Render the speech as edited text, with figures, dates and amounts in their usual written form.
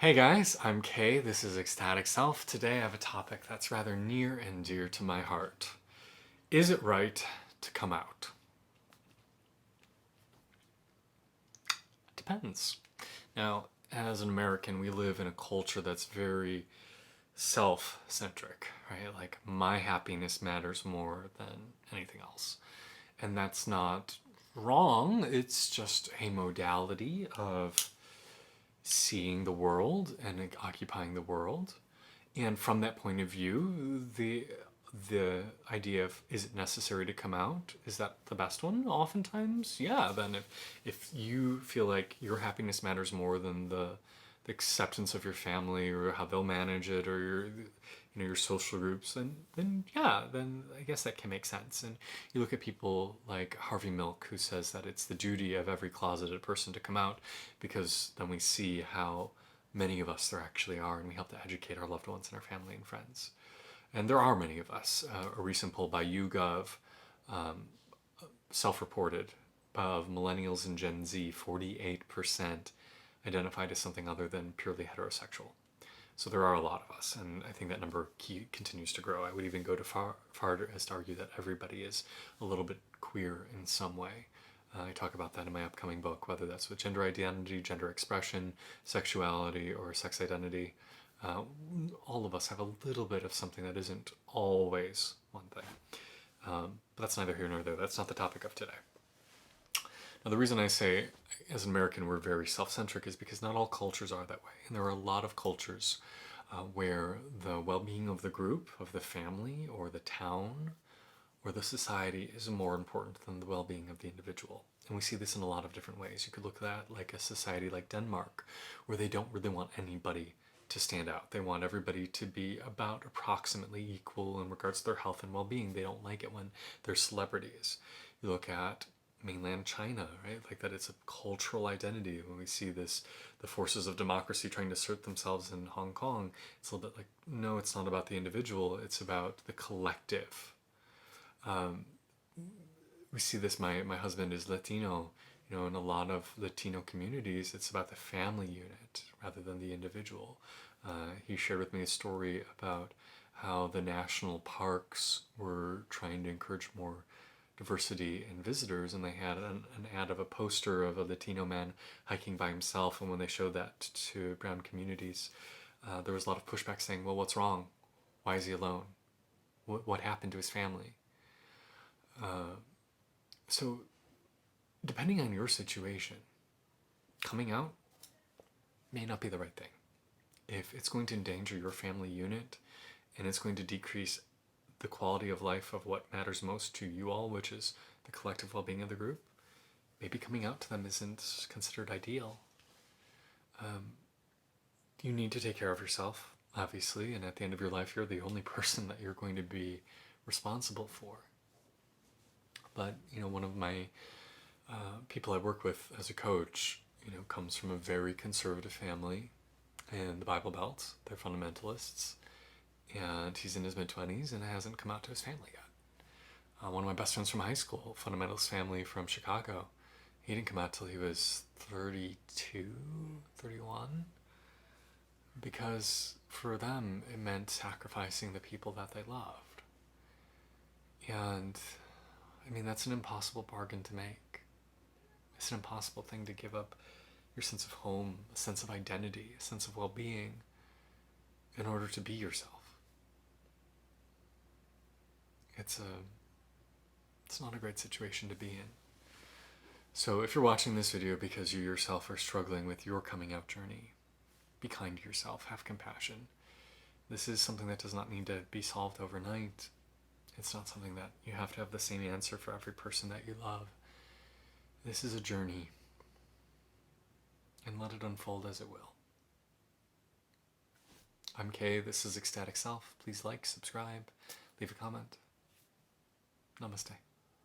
Hey guys, I'm Kay. This is Ecstatic Self. Today I have a topic that's rather near and dear to my heart. Is it right to come out? Depends. Now, as an American, we live in a culture that's very self-centric, right? Like, my happiness matters more than anything else. And that's not wrong, it's just a modality of seeing the world and occupying the world. And from that point of view, the idea of is it necessary to come out, is that the best one? Oftentimes, yeah. Then if you feel like your happiness matters more than the acceptance of your family or how they'll manage it or your social groups, then yeah, then I guess that can make sense. And you look at people like Harvey Milk, who says that it's the duty of every closeted person to come out, because then we see how many of us there actually are, and we help to educate our loved ones and our family and friends. And there are many of us. A recent poll by YouGov, self-reported, of millennials and Gen Z, 48% identified as something other than purely heterosexual. So there are a lot of us, and I think that number continues to grow. I would even go to far as to argue that everybody is a little bit queer in some way. I talk about that in my upcoming book, whether that's with gender identity, gender expression, sexuality, or sex identity. Uh, all of us have a little bit of something that isn't always one thing. But that's neither here nor there. That's not the topic of today. Now, the reason I say, as an American, we're very self-centric is because not all cultures are that way. And there are a lot of cultures where the well-being of the group, of the family, or the town, or the society is more important than the well-being of the individual. And we see this in a lot of different ways. You could look at that like a society like Denmark, where they don't really want anybody to stand out. They want everybody to be about approximately equal in regards to their health and well-being. They don't like it when they're celebrities. You look at mainland China, right? Like that it's a cultural identity. When we see the forces of democracy trying to assert themselves in Hong Kong, it's a little bit like, no, it's not about the individual, it's about the collective. We see this, my husband is Latino, in a lot of Latino communities, it's about the family unit rather than the individual. He shared with me a story about how the national parks were trying to encourage more diversity in visitors, and they had an ad of a poster of a Latino man hiking by himself, and when they showed that to brown communities, there was a lot of pushback saying, well, what's wrong? Why is he alone? What happened to his family? So depending on your situation, coming out may not be the right thing. If it's going to endanger your family unit and it's going to decrease the quality of life of what matters most to you all, which is the collective well-being of the group, maybe coming out to them isn't considered ideal. You need to take care of yourself, obviously, and at the end of your life, you're the only person that you're going to be responsible for. But, one of my people I work with as a coach, comes from a very conservative family in the Bible Belt. They're fundamentalists. And he's in his mid-20s and hasn't come out to his family yet. One of my best friends from high school, fundamentalist family from Chicago, he didn't come out till he was 32, 31, because for them it meant sacrificing the people that they loved. And that's an impossible bargain to make. It's an impossible thing to give up your sense of home, a sense of identity, a sense of well-being in order to be yourself. It's not a great situation to be in. So if you're watching this video because you yourself are struggling with your coming out journey, be kind to yourself, have compassion. This is something that does not need to be solved overnight. It's not something that you have to have the same answer for every person that you love. This is a journey, and let it unfold as it will. I'm Kay, this is Ecstatic Self. Please like, subscribe, leave a comment. Namaste.